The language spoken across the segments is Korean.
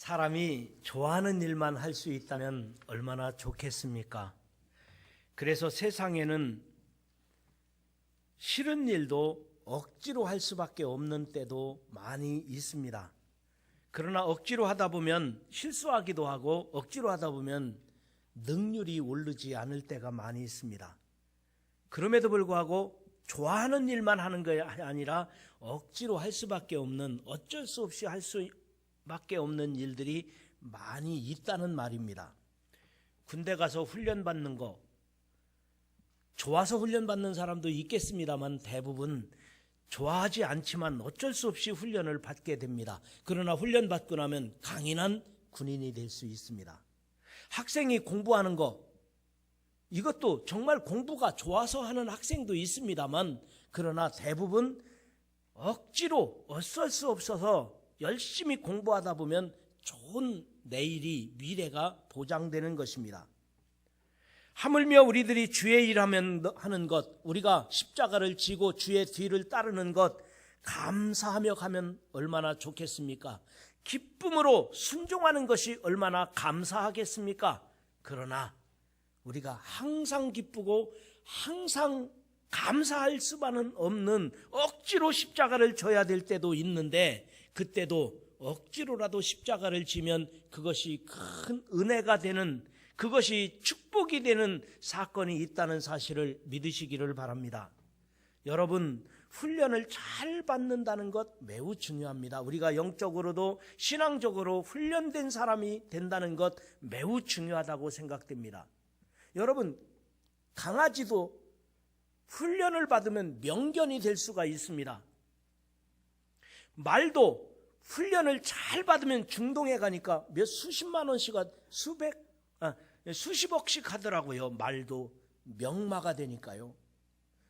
사람이 좋아하는 일만 할 수 있다면 얼마나 좋겠습니까? 그래서 세상에는 싫은 일도 억지로 할 수밖에 없는 때도 많이 있습니다. 그러나 억지로 하다 보면 실수하기도 하고 억지로 하다 보면 능률이 오르지 않을 때가 많이 있습니다. 그럼에도 불구하고 좋아하는 일만 하는 것이 아니라 억지로 할 수밖에 없는, 어쩔 수 없이 할 수밖에 없는 일들이 많이 있다는 말입니다. 군대 가서 훈련받는 거, 좋아서 훈련받는 사람도 있겠습니다만 대부분 좋아하지 않지만 어쩔 수 없이 훈련을 받게 됩니다. 그러나 훈련받고 나면 강인한 군인이 될 수 있습니다. 학생이 공부하는 거, 이것도 정말 공부가 좋아서 하는 학생도 있습니다만 그러나 대부분 억지로 어쩔 수 없어서 열심히 공부하다 보면 좋은 내일이, 미래가 보장되는 것입니다. 하물며 우리들이 주의 일하는 것, 우리가 십자가를 지고 주의 뒤를 따르는 것 감사하며 가면 얼마나 좋겠습니까? 기쁨으로 순종하는 것이 얼마나 감사하겠습니까? 그러나 우리가 항상 기쁘고 항상 감사할 수만은 없는 억지로 십자가를 져야 될 때도 있는데, 그때도 억지로라도 십자가를 지면 그것이 큰 은혜가 되는, 그것이 축복이 되는 사건이 있다는 사실을 믿으시기를 바랍니다. 여러분, 훈련을 잘 받는다는 것 매우 중요합니다. 우리가 영적으로도 신앙적으로 훈련된 사람이 된다는 것 매우 중요하다고 생각됩니다. 여러분, 강아지도 훈련을 받으면 명견이 될 수가 있습니다. 말도 훈련을 잘 받으면 중동에 가니까 수십만 원씩, 수십억씩 하더라고요. 말도 명마가 되니까요.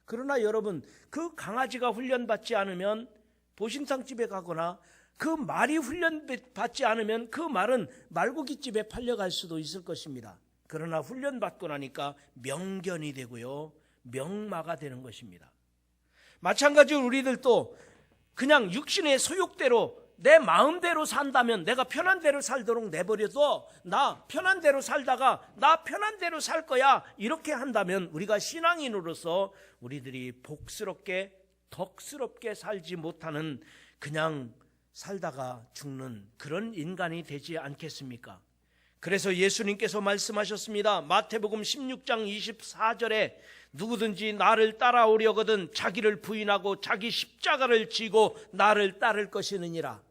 그러나 여러분, 그 강아지가 훈련받지 않으면 보신탕집에 가거나 그 말이 훈련받지 않으면 그 말은 말고기집에 팔려갈 수도 있을 것입니다. 그러나 훈련받고 나니까 명견이 되고요, 명마가 되는 것입니다. 마찬가지로 우리들도 그냥 육신의 소욕대로 내 마음대로 산다면, 내가 편한 대로 살도록 내버려둬, 나 편한 대로 살다가 나 편한 대로 살 거야, 이렇게 한다면 우리가 신앙인으로서 우리들이 복스럽게 덕스럽게 살지 못하는, 그냥 살다가 죽는 그런 인간이 되지 않겠습니까? 그래서 예수님께서 말씀하셨습니다. 마태복음 16장 24절에 누구든지 나를 따라오려거든 자기를 부인하고 자기 십자가를 지고 나를 따를 것이느니라.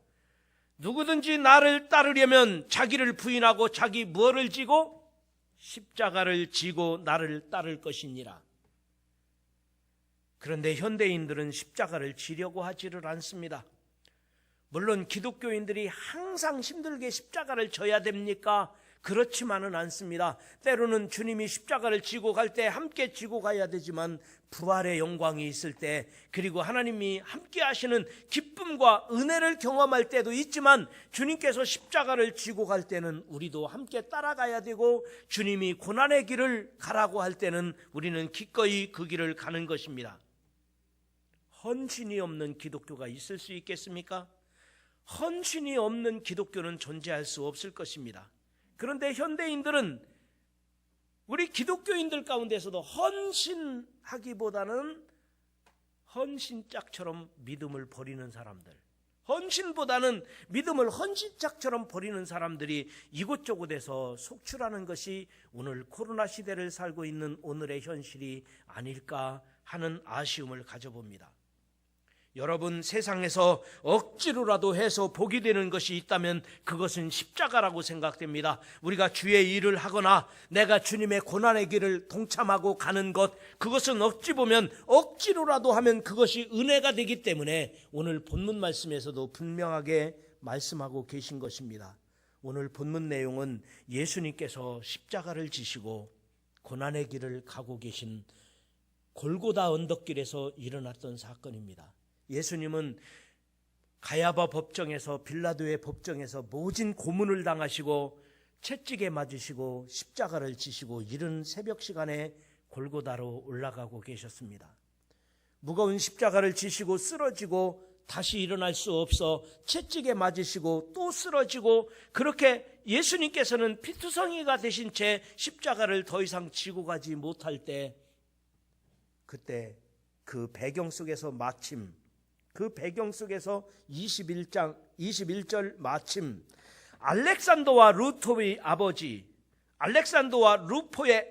누구든지 나를 따르려면 자기를 부인하고 자기 무엇을 지고? 십자가를 지고 나를 따를 것이니라. 그런데 현대인들은 십자가를 지려고 하지를 않습니다. 물론 기독교인들이 항상 힘들게 십자가를 져야 됩니까? 그렇지만은 않습니다. 때로는 주님이 십자가를 지고 갈 때 함께 지고 가야 되지만 부활의 영광이 있을 때, 그리고 하나님이 함께 하시는 기쁨과 은혜를 경험할 때도 있지만 주님께서 십자가를 지고 갈 때는 우리도 함께 따라가야 되고, 주님이 고난의 길을 가라고 할 때는 우리는 기꺼이 그 길을 가는 것입니다. 헌신이 없는 기독교가 있을 수 있겠습니까? 헌신이 없는 기독교는 존재할 수 없을 것입니다. 그런데 현대인들은, 우리 기독교인들 가운데서도 헌신하기보다는 헌신짝처럼 믿음을 버리는 사람들, 헌신보다는 믿음을 헌신짝처럼 버리는 사람들이 이곳저곳에서 속출하는 것이 오늘 코로나 시대를 살고 있는 오늘의 현실이 아닐까 하는 아쉬움을 가져봅니다. 여러분, 세상에서 억지로라도 해서 복이 되는 것이 있다면 그것은 십자가라고 생각됩니다. 우리가 주의 일을 하거나 내가 주님의 고난의 길을 동참하고 가는 것, 그것은 어찌 보면 억지로라도 하면 그것이 은혜가 되기 때문에 오늘 본문 말씀에서도 분명하게 말씀하고 계신 것입니다. 오늘 본문 내용은 예수님께서 십자가를 지시고 고난의 길을 가고 계신 골고다 언덕길에서 일어났던 사건입니다. 예수님은 가야바 법정에서, 빌라도의 법정에서 모진 고문을 당하시고 채찍에 맞으시고 십자가를 지시고 이른 새벽 시간에 골고다로 올라가고 계셨습니다. 무거운 십자가를 지시고 쓰러지고 다시 일어날 수 없어 채찍에 맞으시고 또 쓰러지고, 그렇게 예수님께서는 피투성이가 되신 채 십자가를 더 이상 지고 가지 못할 때, 그때 그 배경 속에서 마침, 그 배경 속에서 21절 마침 알렉산더와 루포의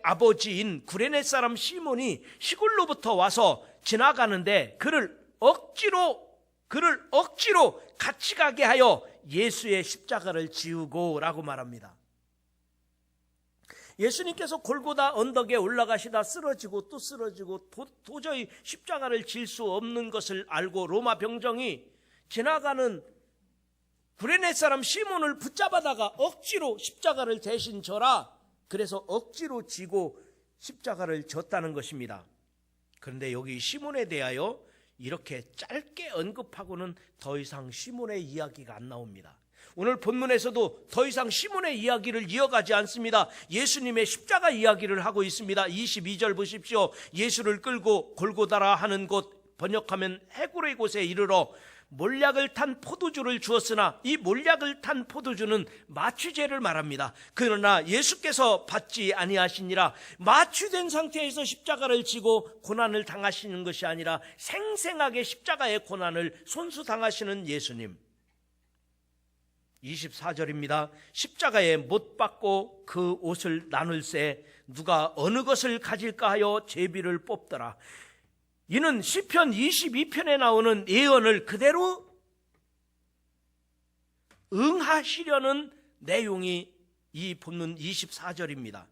아버지인 구레네 사람 시몬이 시골로부터 와서 지나가는데 그를 억지로 같이 가게 하여 예수의 십자가를 지우고 라고 말합니다. 예수님께서 골고다 언덕에 올라가시다 쓰러지고 또 쓰러지고 도저히 십자가를 질 수 없는 것을 알고 로마 병정이 지나가는 구레네 사람 시몬을 붙잡아다가 억지로 십자가를 대신 져라, 그래서 억지로 지고 십자가를 졌다는 것입니다. 그런데 여기 시몬에 대하여 이렇게 짧게 언급하고는 더 이상 시몬의 이야기가 안 나옵니다. 오늘 본문에서도 더 이상 시몬의 이야기를 이어가지 않습니다. 예수님의 십자가 이야기를 하고 있습니다. 22절 보십시오. 예수를 끌고 골고다라 하는 곳, 번역하면 해골의 곳에 이르러 몰약을 탄 포도주를 주었으나, 이 몰약을 탄 포도주는 마취제를 말합니다. 그러나 예수께서 받지 아니하시니라. 마취된 상태에서 십자가를 지고 고난을 당하시는 것이 아니라 생생하게 십자가의 고난을 손수당하시는 예수님. 24절입니다. 십자가에 못 박고 그 옷을 나눌세 누가 어느 것을 가질까 하여 제비를 뽑더라. 이는 시편 22편에 나오는 예언을 그대로 응하시려는 내용이 이 본문 24절입니다.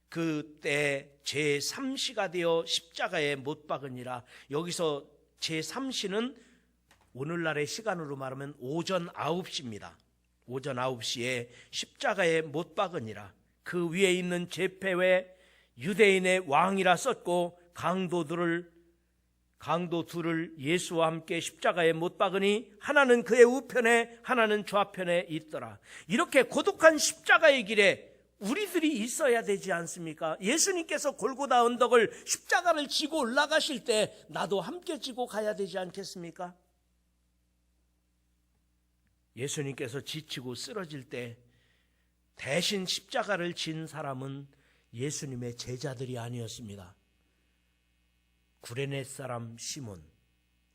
그때 제3시가 되어 십자가에 못 박으니라. 여기서 제3시는 오늘날의 시간으로 말하면 오전 9시입니다. 오전 9시에 십자가에 못 박으니라. 그 위에 있는 제패에 유대인의 왕이라 썼고 강도 둘을 예수와 함께 십자가에 못 박으니 하나는 그의 우편에 하나는 좌편에 있더라. 이렇게 고독한 십자가의 길에 우리들이 있어야 되지 않습니까? 예수님께서 골고다 언덕을 십자가를 지고 올라가실 때 나도 함께 지고 가야 되지 않겠습니까? 예수님께서 지치고 쓰러질 때 대신 십자가를 진 사람은 예수님의 제자들이 아니었습니다. 구레네 사람 시몬,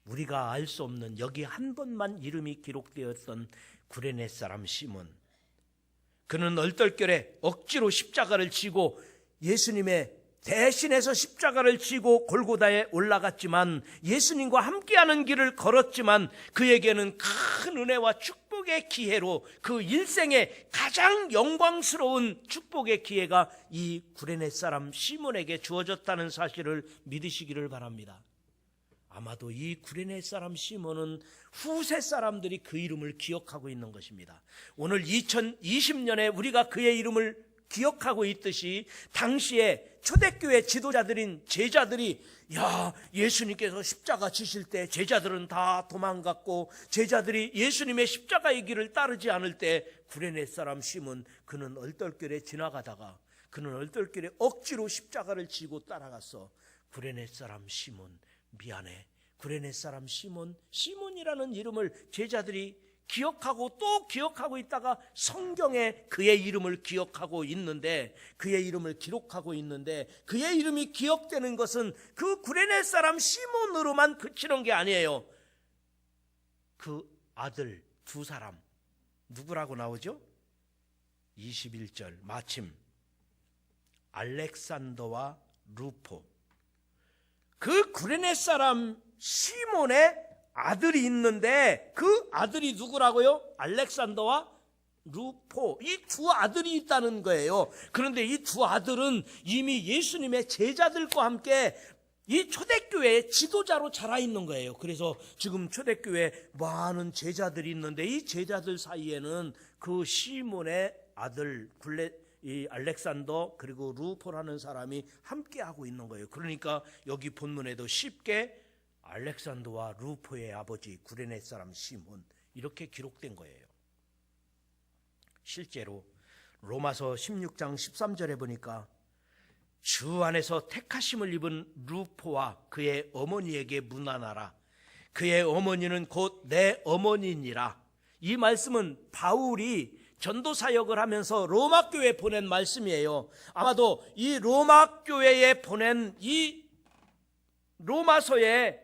우리가 알 수 없는, 여기 한 번만 이름이 기록되었던 구레네 사람 시몬, 그는 얼떨결에 억지로 십자가를 지고 예수님의 대신해서 십자가를 지고 골고다에 올라갔지만, 예수님과 함께하는 길을 걸었지만, 그에게는 큰 은혜와 축복의 기회로 그 일생의 가장 영광스러운 축복의 기회가 이 구레네 사람 시몬에게 주어졌다는 사실을 믿으시기를 바랍니다. 아마도 이 구레네 사람 시몬은 후세 사람들이 그 이름을 기억하고 있는 것입니다. 오늘 2020년에 우리가 그의 이름을 기억하고 있듯이 당시에 초대교회 지도자들인 제자들이, 야, 예수님께서 십자가 지실 때 제자들은 다 도망갔고 제자들이 예수님의 십자가의 길을 따르지 않을 때 구레네 사람 시몬, 그는 얼떨결에 지나가다가 그는 얼떨결에 억지로 십자가를 지고 따라갔어. 구레네 사람 시몬 미안해. 구레네 사람 시몬이라는 이름을 제자들이 기억하고 또 기억하고 있다가 성경에 그의 이름을 기억하고 있는데, 그의 이름을 기록하고 있는데, 그의 이름이 기억되는 것은 그 구레네 사람 시몬으로만 그치는 게 아니에요. 그 아들 두 사람 누구라고 나오죠? 21절 마침 알렉산더와 루포, 그 구레네 사람 시몬의 아들이 있는데 그 아들이 누구라고요? 알렉산더와 루포, 이 두 아들이 있다는 거예요. 그런데 이 두 아들은 이미 예수님의 제자들과 함께 이 초대교회의 지도자로 자라 있는 거예요. 그래서 지금 초대교회에 많은 제자들이 있는데 이 제자들 사이에는 그 시몬의 아들 이 알렉산더 그리고 루포라는 사람이 함께하고 있는 거예요. 그러니까 여기 본문에도 쉽게 알렉산더와 루포의 아버지 구레네 사람 시몬, 이렇게 기록된 거예요. 실제로 로마서 16장 13절에 보니까 주 안에서 택하심을 입은 루포와 그의 어머니에게 문안하라. 그의 어머니는 곧 내 어머니니라. 이 말씀은 바울이 전도 사역을 하면서 로마 교회에 보낸 말씀이에요. 아마도 이 로마 교회에 보낸 이 로마서에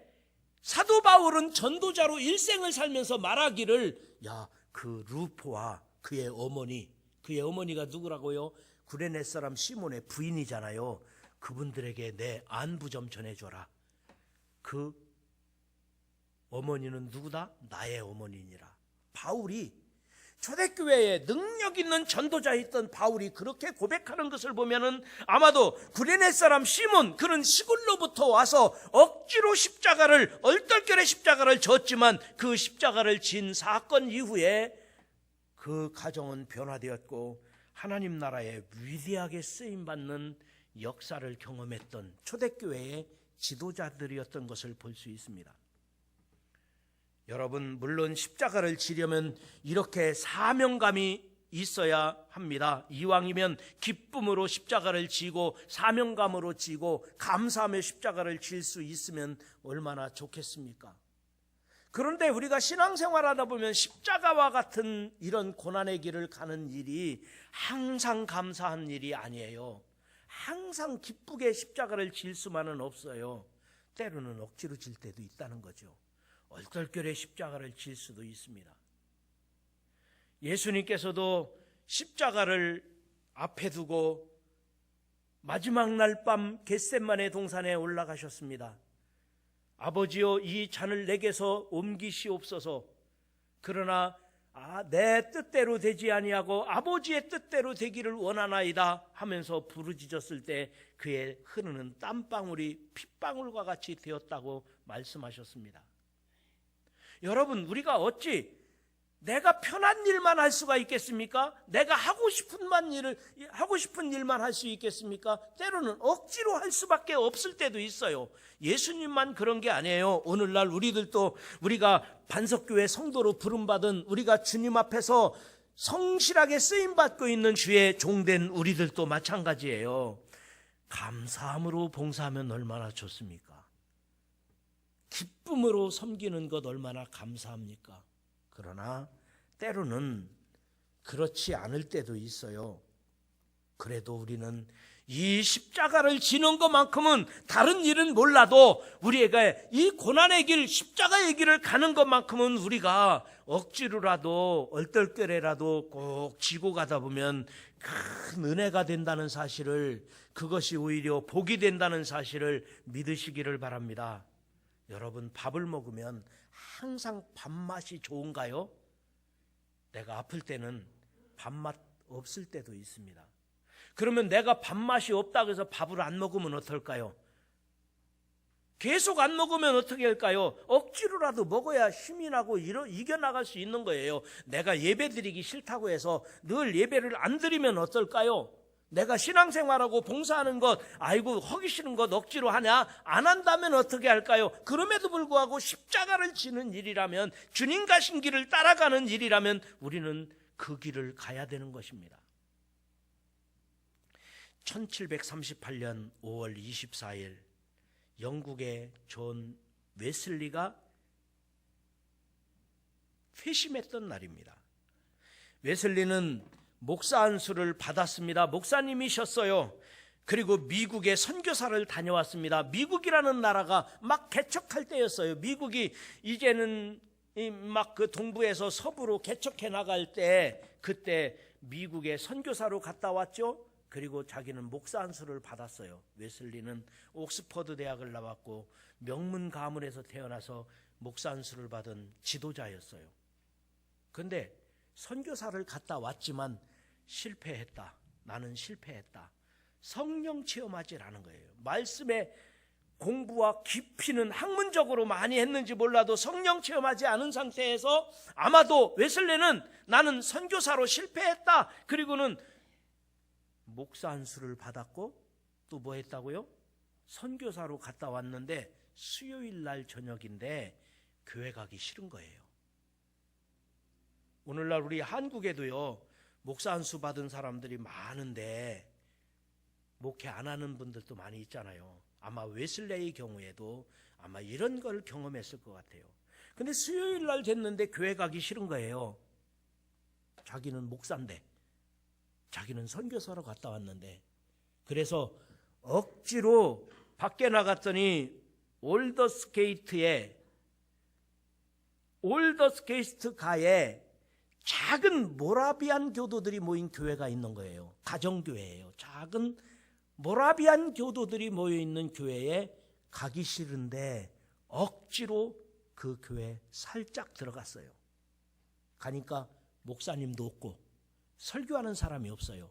사도 바울은 전도자로 일생을 살면서 말하기를, 야, 그 루포와 그의 어머니가 누구라고요? 구레네 사람 시몬의 부인이잖아요. 그분들에게 내 안부 좀 전해줘라. 그 어머니는 누구다? 나의 어머니니라. 바울이 초대교회에 능력 있는 전도자였던 바울이 그렇게 고백하는 것을 보면은 아마도 구레네 사람 시몬, 그런 시골로부터 와서 억지로 얼떨결에 십자가를 졌지만 그 십자가를 진 사건 이후에 그 가정은 변화되었고 하나님 나라에 위대하게 쓰임받는 역사를 경험했던 초대교회의 지도자들이었던 것을 볼 수 있습니다. 여러분, 물론 십자가를 지려면 이렇게 사명감이 있어야 합니다. 이왕이면 기쁨으로 십자가를 지고 사명감으로 지고 감사하며 십자가를 질 수 있으면 얼마나 좋겠습니까? 그런데 우리가 신앙생활하다 보면 십자가와 같은 이런 고난의 길을 가는 일이 항상 감사한 일이 아니에요. 항상 기쁘게 십자가를 질 수만은 없어요. 때로는 억지로 질 때도 있다는 거죠. 얼떨결에 십자가를 질 수도 있습니다. 예수님께서도 십자가를 앞에 두고 마지막 날 밤 겟세마네 동산에 올라가셨습니다. 아버지여, 이 잔을 내게서 옮기시옵소서. 그러나 내 뜻대로 되지 아니하고 아버지의 뜻대로 되기를 원하나이다 하면서 부르짖었을 때 그의 흐르는 땀방울이 핏방울과 같이 되었다고 말씀하셨습니다. 여러분, 우리가 어찌 내가 편한 일만 할 수가 있겠습니까? 내가 하고 싶은 일만 할 수 있겠습니까? 때로는 억지로 할 수밖에 없을 때도 있어요. 예수님만 그런 게 아니에요. 오늘날 우리가 반석교회 성도로 부름받은, 우리가 주님 앞에서 성실하게 쓰임받고 있는 주의 종된 우리들도 마찬가지예요. 감사함으로 봉사하면 얼마나 좋습니까? 기쁨으로 섬기는 것 얼마나 감사합니까? 그러나 때로는 그렇지 않을 때도 있어요. 그래도 우리는 이 십자가를 지는 것만큼은, 다른 일은 몰라도 우리가 이 고난의 길, 십자가의 길을 가는 것만큼은 우리가 억지로라도 얼떨결에라도 꼭 지고 가다 보면 큰 은혜가 된다는 사실을, 그것이 오히려 복이 된다는 사실을 믿으시기를 바랍니다. 여러분, 밥을 먹으면 항상 밥맛이 좋은가요? 내가 아플 때는 밥맛 없을 때도 있습니다. 그러면 내가 밥맛이 없다고 해서 밥을 안 먹으면 어떨까요? 계속 안 먹으면 어떻게 할까요? 억지로라도 먹어야 힘이 나고 이겨나갈 수 있는 거예요. 내가 예배 드리기 싫다고 해서 늘 예배를 안 드리면 어떨까요? 내가 신앙생활하고 봉사하는 것, 하기 싫은 것 억지로 하냐? 안 한다면 어떻게 할까요? 그럼에도 불구하고 십자가를 지는 일이라면, 주님 가신 길을 따라가는 일이라면 우리는 그 길을 가야 되는 것입니다. 1738년 5월 24일 영국의 존 웨슬리가 회심했던 날입니다. 웨슬리는 목사 안수를 받았습니다. 목사님이셨어요. 그리고 미국에 선교사를 다녀왔습니다. 미국이라는 나라가 막 개척할 때였어요. 미국이 이제는 막 그 동부에서 서부로 개척해 나갈 때, 그때 미국에 선교사로 갔다 왔죠. 그리고 자기는 목사 안수를 받았어요. 웨슬리는 옥스퍼드 대학을 나왔고 명문 가문에서 태어나서 목사 안수를 받은 지도자였어요. 그런데 선교사를 갔다 왔지만 실패했다. 나는 실패했다. 성령 체험하지 않은 거예요. 말씀의 공부와 깊이는 학문적으로 많이 했는지 몰라도 성령 체험하지 않은 상태에서 아마도 웨슬리는 나는 선교사로 실패했다. 그리고는 목사 안수를 받았고 또 뭐 했다고요? 선교사로 갔다 왔는데 수요일 날 저녁인데 교회 가기 싫은 거예요. 오늘날 우리 한국에도요, 목사 안수 받은 사람들이 많은데 목회 안 하는 분들도 많이 있잖아요. 아마 웨슬레의 경우에도 아마 이런 걸 경험했을 것 같아요. 근데 수요일 날 됐는데 교회 가기 싫은 거예요. 자기는 목사인데, 자기는 선교사로 갔다 왔는데. 그래서 억지로 밖에 나갔더니 올더스게이트 가에 작은 모라비안 교도들이 모인 교회가 있는 거예요. 가정교회예요. 작은 모라비안 교도들이 모여 있는 교회에 가기 싫은데 억지로 그 교회에 살짝 들어갔어요. 가니까 목사님도 없고 설교하는 사람이 없어요.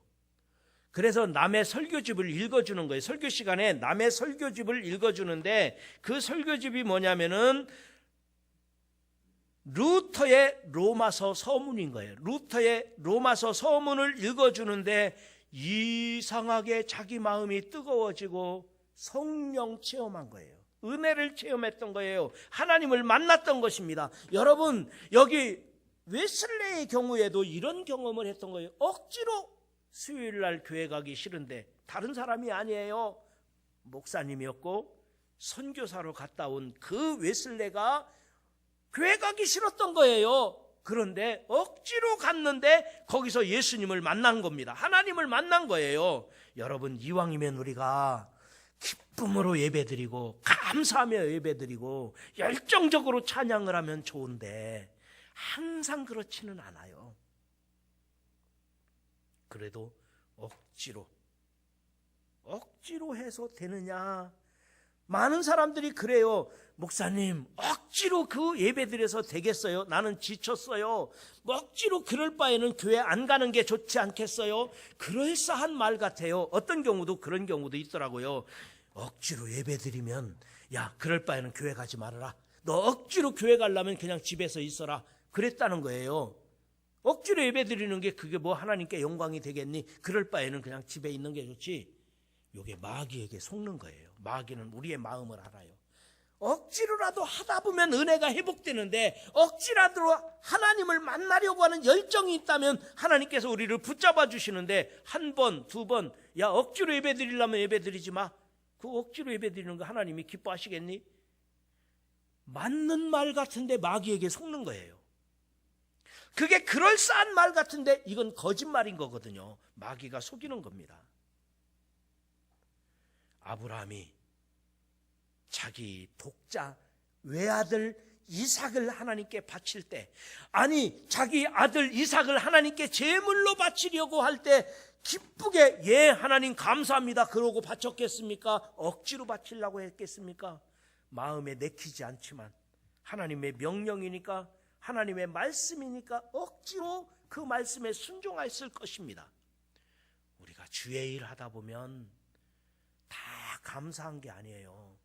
그래서 남의 설교집을 읽어주는 거예요. 설교 시간에 남의 설교집을 읽어주는데 그 설교집이 뭐냐면은 루터의 로마서 서문인 거예요. 루터의 로마서 서문을 읽어주는데 이상하게 자기 마음이 뜨거워지고 성령 체험한 거예요. 은혜를 체험했던 거예요. 하나님을 만났던 것입니다. 여러분, 여기 웨슬레의 경우에도 이런 경험을 했던 거예요. 억지로 수요일 날 교회 가기 싫은데, 다른 사람이 아니에요. 목사님이었고 선교사로 갔다 온 그 웨슬레가 교회 가기 싫었던 거예요. 그런데 억지로 갔는데 거기서 예수님을 만난 겁니다. 하나님을 만난 거예요. 여러분, 이왕이면 우리가 기쁨으로 예배드리고 감사하며 예배드리고 열정적으로 찬양을 하면 좋은데 항상 그렇지는 않아요. 그래도 억지로 해서 되느냐? 많은 사람들이 그래요. 목사님, 억지로 그 예배 드려서 되겠어요? 나는 지쳤어요. 억지로 그럴 바에는 교회 안 가는 게 좋지 않겠어요? 그럴싸한 말 같아요. 어떤 경우도 그런 경우도 있더라고요. 억지로 예배 드리면, 야, 그럴 바에는 교회 가지 말아라. 너 억지로 교회 가려면 그냥 집에서 있어라. 그랬다는 거예요. 억지로 예배 드리는 게 그게 뭐 하나님께 영광이 되겠니? 그럴 바에는 그냥 집에 있는 게 좋지. 이게 마귀에게 속는 거예요. 마귀는 우리의 마음을 알아요. 억지로라도 하다 보면 은혜가 회복되는데, 억지라도 하나님을 만나려고 하는 열정이 있다면 하나님께서 우리를 붙잡아 주시는데, 한 번, 두 번, 야, 억지로 예배 드리려면 예배 드리지 마. 그 억지로 예배 드리는 거 하나님이 기뻐하시겠니? 맞는 말 같은데 마귀에게 속는 거예요. 그게 그럴싸한 말 같은데 이건 거짓말인 거거든요. 마귀가 속이는 겁니다. 아브라함이 자기 독자 외아들 이삭을 하나님께 바칠 때, 아니 자기 아들 이삭을 하나님께 제물로 바치려고 할 때 기쁘게 예 하나님 감사합니다 그러고 바쳤겠습니까? 억지로 바치려고 했겠습니까? 마음에 내키지 않지만 하나님의 명령이니까, 하나님의 말씀이니까 억지로 그 말씀에 순종했을 것입니다. 우리가 주의 일 하다 보면 다 감사한 게 아니에요.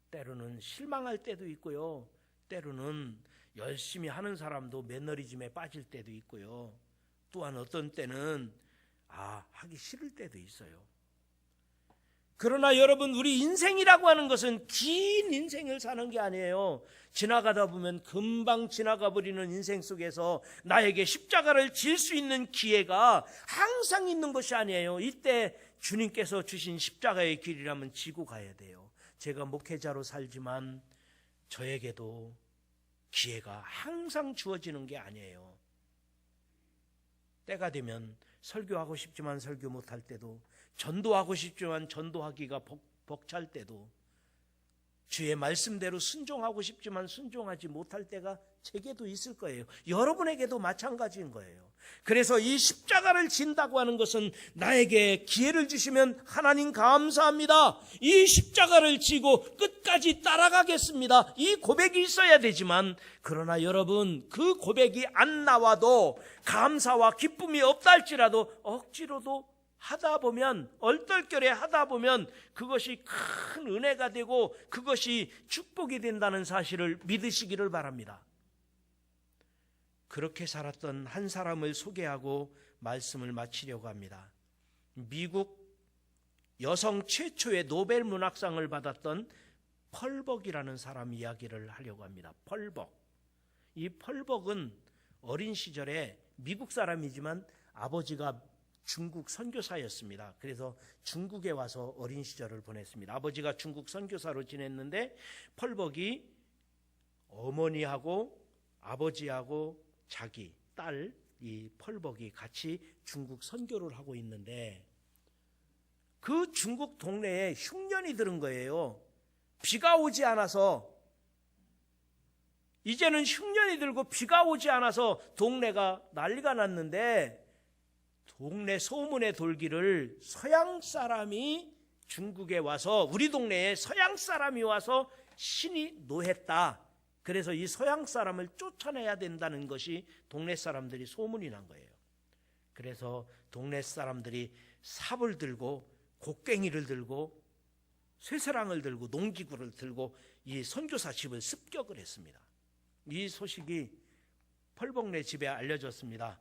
때로는 실망할 때도 있고요. 때로는 열심히 하는 사람도 매너리즘에 빠질 때도 있고요. 또한 어떤 때는 하기 싫을 때도 있어요. 그러나 여러분, 우리 인생이라고 하는 것은 긴 인생을 사는 게 아니에요. 지나가다 보면 금방 지나가 버리는 인생 속에서 나에게 십자가를 질 수 있는 기회가 항상 있는 것이 아니에요. 이때 주님께서 주신 십자가의 길이라면 지고 가야 돼요. 제가 목회자로 살지만 저에게도 기회가 항상 주어지는 게 아니에요. 때가 되면 설교하고 싶지만 설교 못할 때도, 전도하고 싶지만 전도하기가 벅찰 때도, 주의 말씀대로 순종하고 싶지만 순종하지 못할 때가 제게도 있을 거예요. 여러분에게도 마찬가지인 거예요. 그래서 이 십자가를 진다고 하는 것은 나에게 기회를 주시면 하나님 감사합니다, 이 십자가를 지고 끝까지 따라가겠습니다, 이 고백이 있어야 되지만, 그러나 여러분, 그 고백이 안 나와도, 감사와 기쁨이 없다 할지라도 억지로도 하다 보면, 얼떨결에 하다 보면 그것이 큰 은혜가 되고 그것이 축복이 된다는 사실을 믿으시기를 바랍니다. 그렇게 살았던 한 사람을 소개하고 말씀을 마치려고 합니다. 미국 여성 최초의 노벨 문학상을 받았던 펄벅이라는 사람 이야기를 하려고 합니다. 펄벅. 이 펄벅은 어린 시절에 미국 사람이지만 아버지가 중국 선교사였습니다. 그래서 중국에 와서 어린 시절을 보냈습니다. 아버지가 중국 선교사로 지냈는데 펄벅이 어머니하고 아버지하고 자기 딸 이 펄벅이 같이 중국 선교를 하고 있는데 그 중국 동네에 흉년이 들은 거예요. 비가 오지 않아서, 이제는 흉년이 들고 비가 오지 않아서 동네가 난리가 났는데, 동네 소문에 돌기를 서양 사람이 중국에 와서, 우리 동네에 서양 사람이 와서 신이 노했다. 그래서 이 서양 사람을 쫓아내야 된다는 것이 동네 사람들이 소문이 난 거예요. 그래서 동네 사람들이 삽을 들고 곡괭이를 들고 쇠사랑을 들고 농기구를 들고 이 선교사 집을 습격을 했습니다. 이 소식이 펄벅네 집에 알려졌습니다.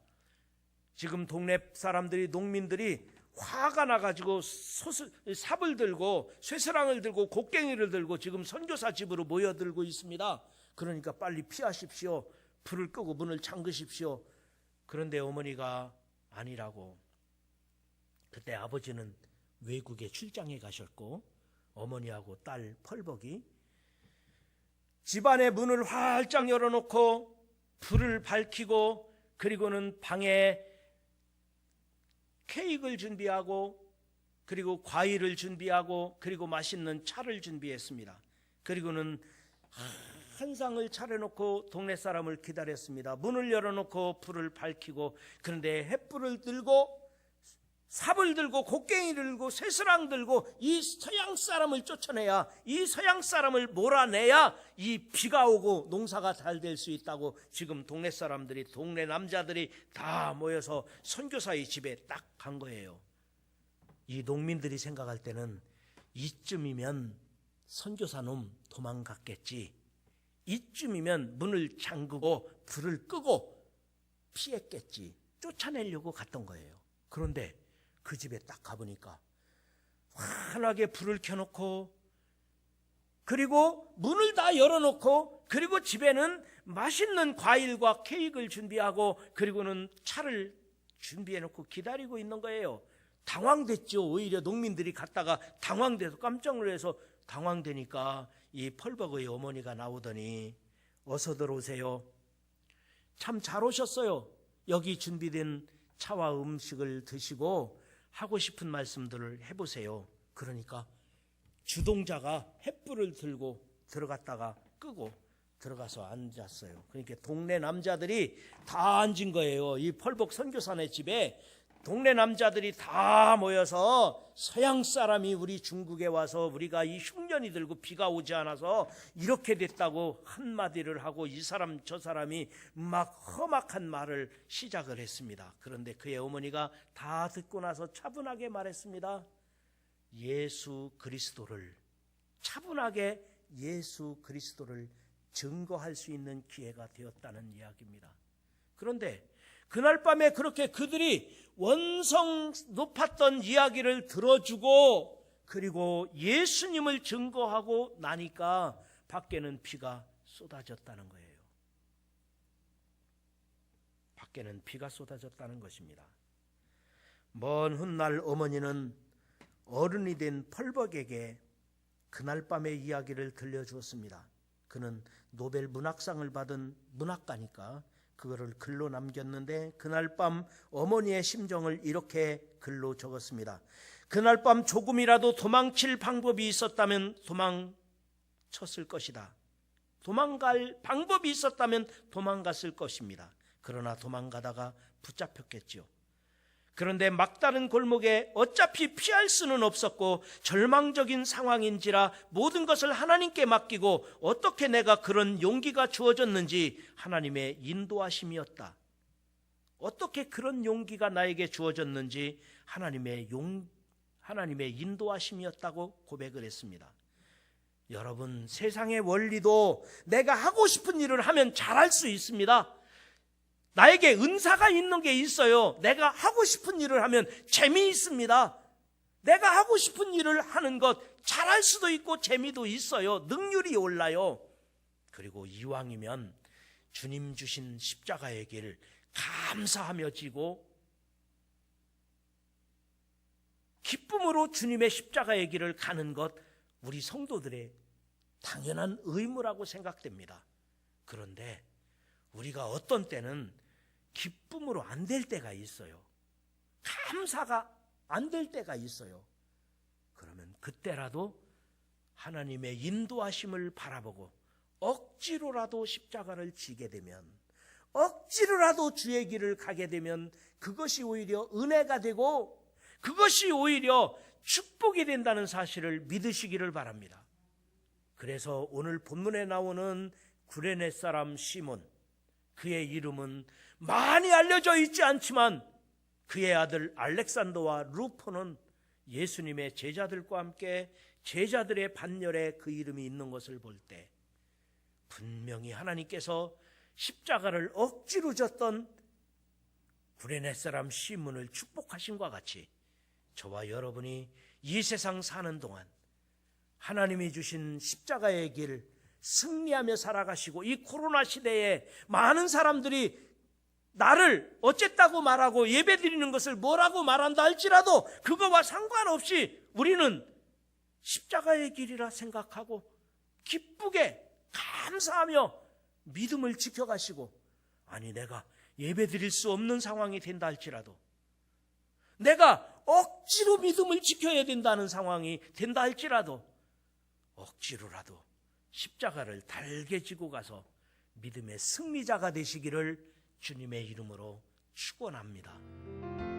지금 동네 사람들이, 농민들이 화가 나가지고 삽을 들고 쇠사랑을 들고 곡괭이를 들고 지금 선교사 집으로 모여들고 있습니다. 그러니까 빨리 피하십시오. 불을 끄고 문을 잠그십시오. 그런데 어머니가 아니라고. 그때 아버지는 외국에 출장에 가셨고 어머니하고 딸 펄벅이 집안의 문을 활짝 열어놓고 불을 밝히고, 그리고는 방에 케이크를 준비하고, 그리고 과일을 준비하고, 그리고 맛있는 차를 준비했습니다. 그리고는 한 상을 차려놓고 동네 사람을 기다렸습니다. 문을 열어놓고 불을 밝히고, 그런데 횃불을 들고 삽을 들고 곡괭이를 들고 쇠사랑 들고 이 서양 사람을 쫓아내야, 이 서양 사람을 몰아내야 이 비가 오고 농사가 잘 될 수 있다고 지금 동네 사람들이, 동네 남자들이 다 모여서 선교사의 집에 딱 간 거예요. 이 농민들이 생각할 때는 이쯤이면 선교사놈 도망갔겠지, 이쯤이면 문을 잠그고 불을 끄고 피했겠지, 쫓아내려고 갔던 거예요. 그런데 그 집에 딱 가보니까 환하게 불을 켜놓고, 그리고 문을 다 열어놓고, 그리고 집에는 맛있는 과일과 케이크를 준비하고, 그리고는 차를 준비해놓고 기다리고 있는 거예요. 당황됐죠. 오히려 농민들이 갔다가 당황돼서 깜짝 놀라서, 당황되니까 이 펄벅의 어머니가 나오더니 어서 들어오세요. 참 잘 오셨어요. 여기 준비된 차와 음식을 드시고 하고 싶은 말씀들을 해보세요. 그러니까 주동자가 횃불을 들고 들어갔다가 끄고 들어가서 앉았어요. 그러니까 동네 남자들이 다 앉은 거예요. 이 펄벅 선교사네 집에 동네 남자들이 다 모여서 서양 사람이 우리 중국에 와서 우리가 이 흉년이 들고 비가 오지 않아서 이렇게 됐다고 한마디를 하고, 이 사람 저 사람이 막 험악한 말을 시작을 했습니다. 그런데 그의 어머니가 다 듣고 나서 차분하게 말했습니다. 예수 그리스도를, 차분하게 예수 그리스도를 증거할 수 있는 기회가 되었다는 이야기입니다. 그런데 그날 밤에 그렇게 그들이 원성 높았던 이야기를 들어주고, 그리고 예수님을 증거하고 나니까 밖에는 비가 쏟아졌다는 거예요. 밖에는 비가 쏟아졌다는 것입니다. 먼 훗날 어머니는 어른이 된 펄벅에게 그날 밤의 이야기를 들려주었습니다. 그는 노벨 문학상을 받은 문학가니까 그거를 글로 남겼는데, 그날 밤 어머니의 심정을 이렇게 글로 적었습니다. 그날 밤 조금이라도 도망칠 방법이 있었다면 도망쳤을 것이다. 도망갈 방법이 있었다면 도망갔을 것입니다. 그러나 도망가다가 붙잡혔겠지요. 그런데 막다른 골목에 어차피 피할 수는 없었고 절망적인 상황인지라 모든 것을 하나님께 맡기고, 어떻게 내가 그런 용기가 주어졌는지 하나님의 인도하심이었다. 어떻게 그런 용기가 나에게 주어졌는지 하나님의 인도하심이었다고 고백을 했습니다. 여러분, 세상의 원리도 내가 하고 싶은 일을 하면 잘할 수 있습니다. 나에게 은사가 있는 게 있어요. 내가 하고 싶은 일을 하면 재미있습니다. 내가 하고 싶은 일을 하는 것 잘할 수도 있고 재미도 있어요. 능률이 올라요. 그리고 이왕이면 주님 주신 십자가의 길 감사하며 지고 기쁨으로 주님의 십자가의 길을 가는 것, 우리 성도들의 당연한 의무라고 생각됩니다. 그런데 우리가 어떤 때는 기쁨으로 안 될 때가 있어요. 감사가 안 될 때가 있어요. 그러면 그때라도 하나님의 인도하심을 바라보고 억지로라도 십자가를 지게 되면, 억지로라도 주의 길을 가게 되면 그것이 오히려 은혜가 되고 그것이 오히려 축복이 된다는 사실을 믿으시기를 바랍니다. 그래서 오늘 본문에 나오는 구레네 사람 시몬, 그의 이름은 많이 알려져 있지 않지만 그의 아들 알렉산더와 루포는 예수님의 제자들과 함께 제자들의 반열에 그 이름이 있는 것을 볼 때 분명히 하나님께서 십자가를 억지로 졌던 구레네 사람 시몬을 축복하심과 같이 저와 여러분이 이 세상 사는 동안 하나님이 주신 십자가의 길 승리하며 살아가시고, 이 코로나 시대에 많은 사람들이 나를 어쨌다고 말하고 예배드리는 것을 뭐라고 말한다 할지라도 그거와 상관없이 우리는 십자가의 길이라 생각하고 기쁘게 감사하며 믿음을 지켜가시고, 아니 내가 예배드릴 수 없는 상황이 된다 할지라도, 내가 억지로 믿음을 지켜야 된다는 상황이 된다 할지라도 억지로라도 십자가를 달게 지고 가서 믿음의 승리자가 되시기를 주님의 이름으로 축원합니다.